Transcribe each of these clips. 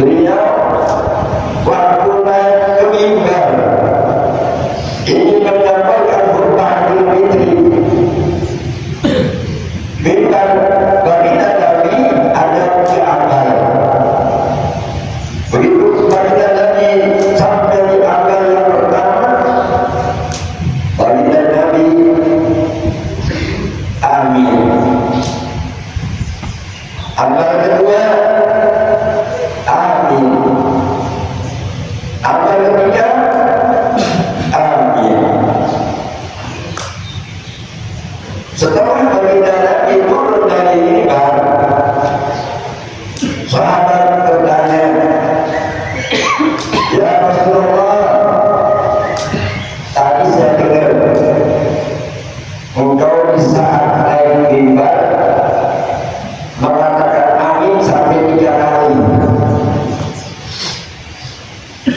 Beliau waktu naik ke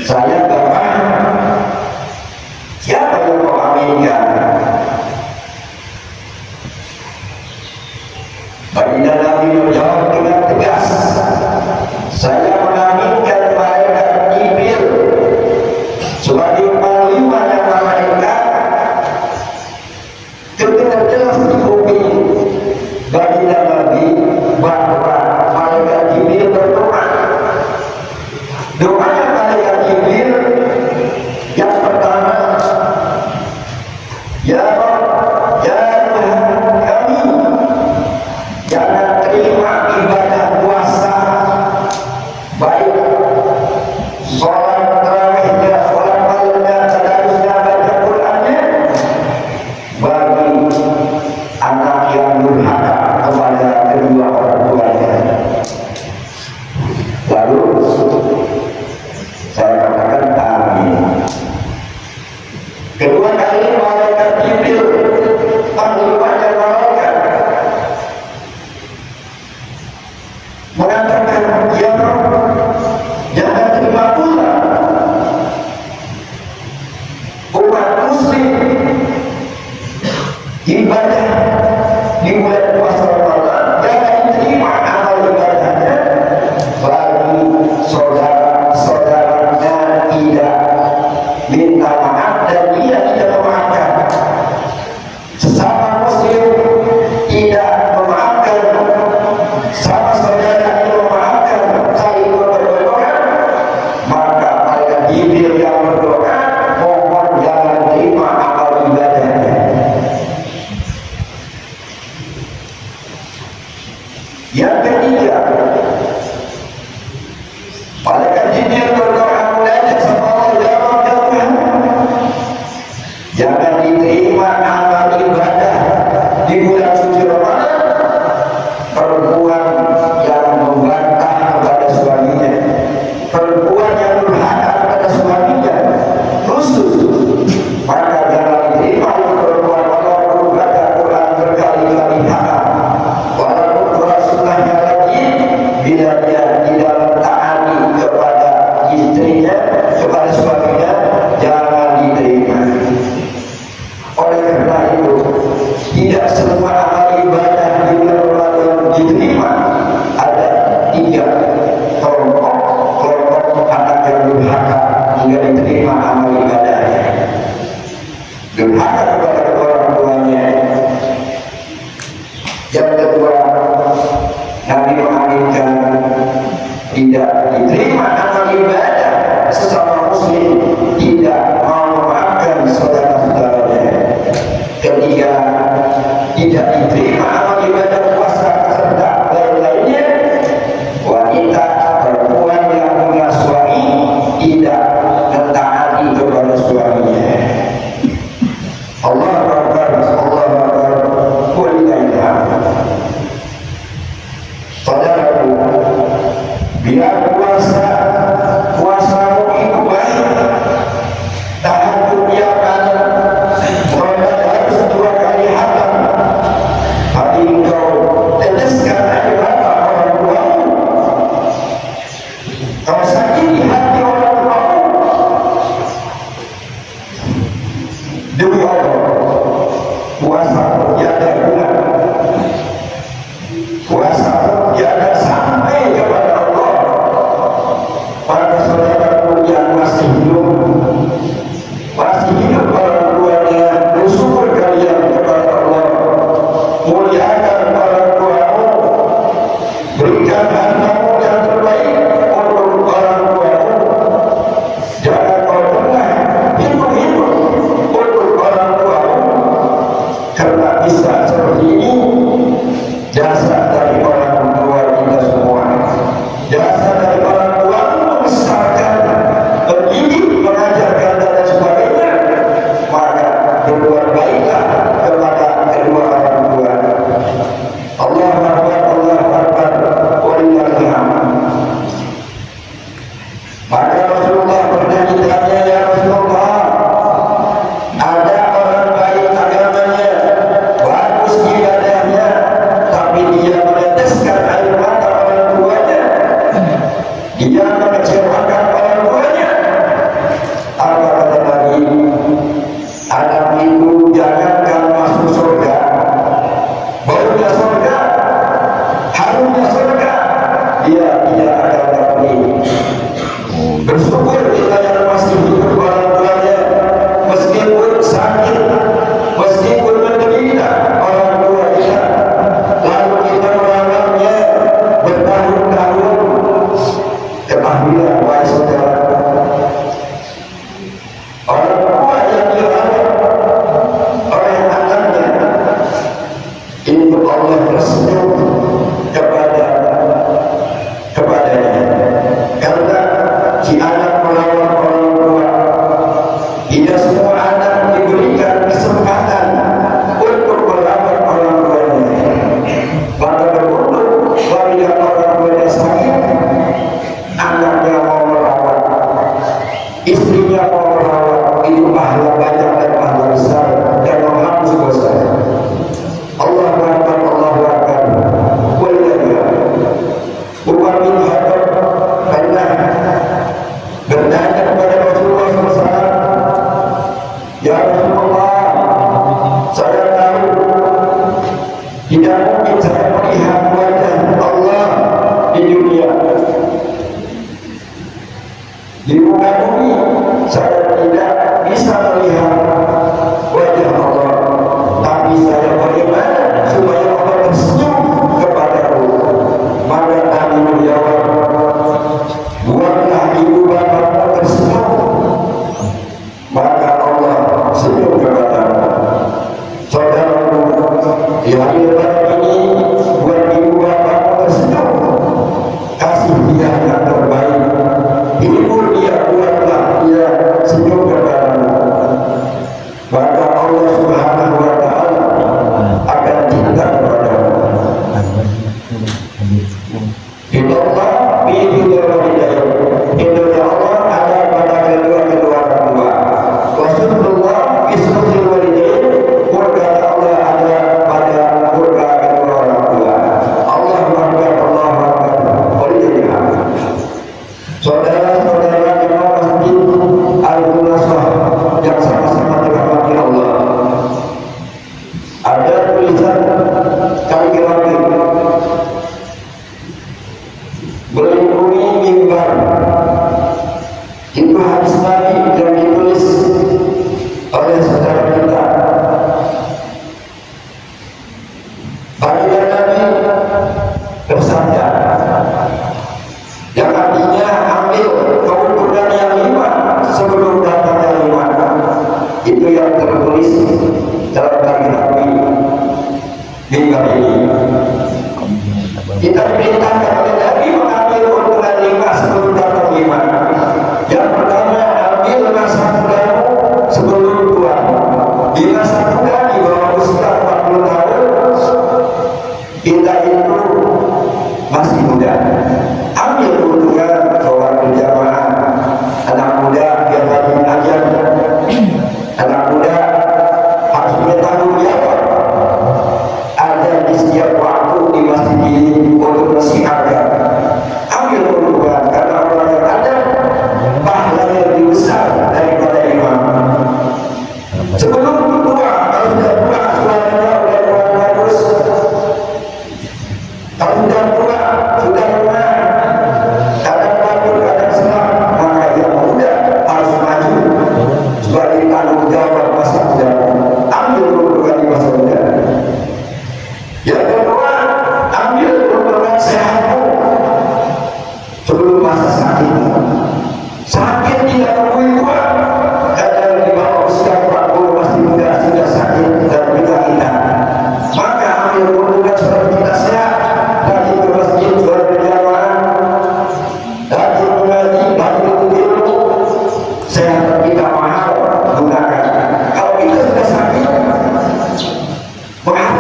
Saya nggak paham siapa yang mau aminkan. Baginda Nabi menjawab dengan tegas, saya mengaminkan malaikat Jibril sebagai panglimanya malaikat. Ketika jelas di kuping Baginda Nabi bahwa malaikat Jibril berdoa. Doanya malaikat Jibril yang pertama, ya Rabb, ya Tuhan kami, jangan terima ibadah puasa, baik sholat tarawihnya, sholat malamnya, tadarusnya, baca Qur'annya, bagi anak yang durhaka kepada kedua orang tuanya. Lalu saya katakan amin. Kedua kali malaikat Jibril, panglimanya malaikat, mengatakan, ya Rabb, jangan terima pula umat muslim ibadah di bulan puasa Ramadan, jangan diterima amal ibadahnya bagi saudara-saudaranya tidak minta maaf dan dia tidak memaafkan. Sesama muslim tidak memaafkan, sama saudara tidak memaafkan, saling berdoa, maka malaikat Jibril yang berdoa, mohon jangan terima amal ibadahnya. Yang ketiga, malaikat Jibril berdoa mulanya sama Allah, ya Rabb, ya Tuhan, jangan diterima amal ibadah di bulan suci Ramadan perempuan yang membantah kepada suaminya, perempuan yang durhaka kepada suaminya, khusus, maka jangan diterima oleh perempuan walaupun baca Quran berkali-kali hatam, walaupun Quran sunnahnya lagi, bila dia tidak mentaati kepada istrinya, kepada suaminya, jangan diterima. Oleh karena itu, tidak semua amal ibadah di bulan Ramadan diterima. Ada tiga kelompok anak yang durhaka hingga diterima amal ibadahnya. Durhaka kepada orang tuanya. Yang kedua, Nabi mengaminkan tidak diterima amal ibadah sesama muslim, tidak mau memaafkan saudara-saudaranya. Ketiga, tidak diterima amal ibadah puasa serta lain-lainnya, wanita perempuan yang punya suami tidak mentaati kepada suaminya. Allah Akbar, Allah Akbar, walillahil hamd. Saudaraku, biar puasamu itu baik, tahajud tiap malam, Muhammad harus 2 kali hatam, tapi engkau teteskan air mata orang tuamu, kau sakiti hati orang tuamu, demi Allah, puasa terjaga bulan, puasa terjaga sampai kepada Allah. Para saudaraku yang masih hidup orang tuanya, bersyukur kalian kepada Allah, muliakan orang tuamu, berikan hartamu yang terbaik untuk orang tuamu. Jangan kau pernah hitung-hitung untuk orang tuamu, karena bisa seperti ini jasa dari orang tua kita semua. Jasa dari orang tua membesarkan, mendidik, mengajarkan dan sebagainya, maka berbuat baiklah kepada kedua orang tua. Allah Akbar, Allah Akbar, walillahil hamd. Maka Rasulullah pernah ditanya, ya Rasulullah, ada orang baik agamanya, bagus ibadahnya, tapi dia meneteskan air mata orang tuanya, dia mengecewakan orang tuanya, istrinya mau merawat, itu pahala banyak dan pahala besar dan menghapus dosa. Allah Akbar, Allah Akbar. Waliyah Umar bin Khattab pernah bertanya kepada Rasulullah SAW, ya Rasulullah, saya tahu tidak mungkin saya melihat wajah Allah di dunia, di muka bumi saya tidak bisa melihat wajah Allah, tapi saya bagaimana supaya Allah tersenyum kepadaku? Maka Nabi menjawab, buatlah ibu bapakmu tersenyum, maka Allah senyum kepadamu. Saudaraku, di hari lebaran ini buat ibu bapakmu tersenyum, kasih dia yang terbaik. Hibur dia, buatlah dia senyum kepadamu, maka Allah Subhanahu wa Ta'ala akan cinta kepadamu. Hiduplah bihidul walidain. Hidupnya Allah ada pada kedua-kedua orang tua. Wasyukurullah bismillahil walidain. Murka Allah ada pada murka kedua orang tua. Allahu Akbar, Allahu Akbar. Waliyah. Saudara-saudara jemaah masjid Al-Qulasah yang sama-sama dirahmati Allah, ada tulisan kaligrafi melindungi mimbar. Itu hadis Nabi yang ditulis oleh saudara kita. Baginda Nabi bersabda, yang artinya ambil keuntungan yang 5 sebelum datangnya 5. Itu yang tertulis dalam kaligrafi mimbar ini. Kita diperintahkan oleh Nabi mengambil keuntungan 5 sebelum datang 5. Yang pertama, ambil masa mudamu sebelum tua. Di masa muda di bawah usia 40 tahun kita itu masih muda. Ambil keuntungan sholat berjamaah. Anak muda yang rajin ajar, anak muda harus bertanggung jawab ada di setiap waktu di masjid ini untuk mensiarkan. Ambil keuntungan karena orang yang ada pahalanya lebih besar daripada imam. Sebelum tua, kalau sudah tua suaranya sudah kurang bagus, kalau sudah tua sudah lemah, kadang bagus kadang senang, maka yang muda harus maju sebagai tanggung jawab masa muda. Ambil keuntungan di masa muda. Yang kedua, ambil keuntungan sehatmu sebelum masa sakit. Sakit tidak mempunyai kuat. Kadang di bawah usia 40 masih muda sudah sakit dan kita. Maka ambil keuntungan supaya kita sehat. Rajin ke masjid, sholat berjamaah, rajin mengaji, rajin ilmu. Sehat kita mahal gunakan. Kalau kita sudah sakit, mahal.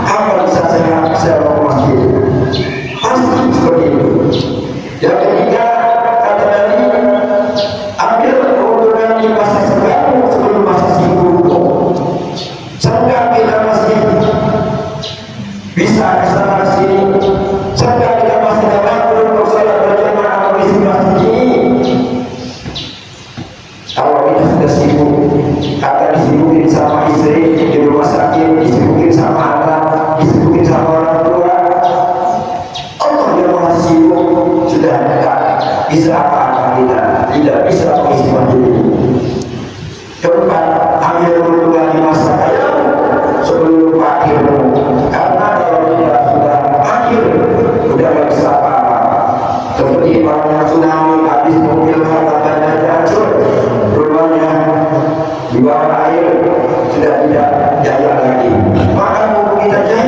Apa bisa saya mau ke masjid? Pasti seperti itu. Yang ketiga, kata Nabi, ambil keuntungan di masa senggang sebelum masa sibuk. Senggang kita masjid, bisa kesana sini. Senggang kita masih ada waktu untuk sholat berjamaah mengisi masjid ini. Kalau kita sudah sibuk, kata disibukin sama istri di rumah sakit, disibukin sama anak, disibukin sama orang tua, Allah yang maha sibuk sudah tidak bisa apa-apa kita, tidak bisa mengisi masjid ini. Keempat, ambil keuntungan di masa kaya sebelum akhirmu, karena kalau kita sudah akhir sudah tidak bisa apa-apa. Seperti orang tsunami habis mobil hartanya hancur, rumahnya di bawah air sudah tidak jaya lagi. Maka kita jaya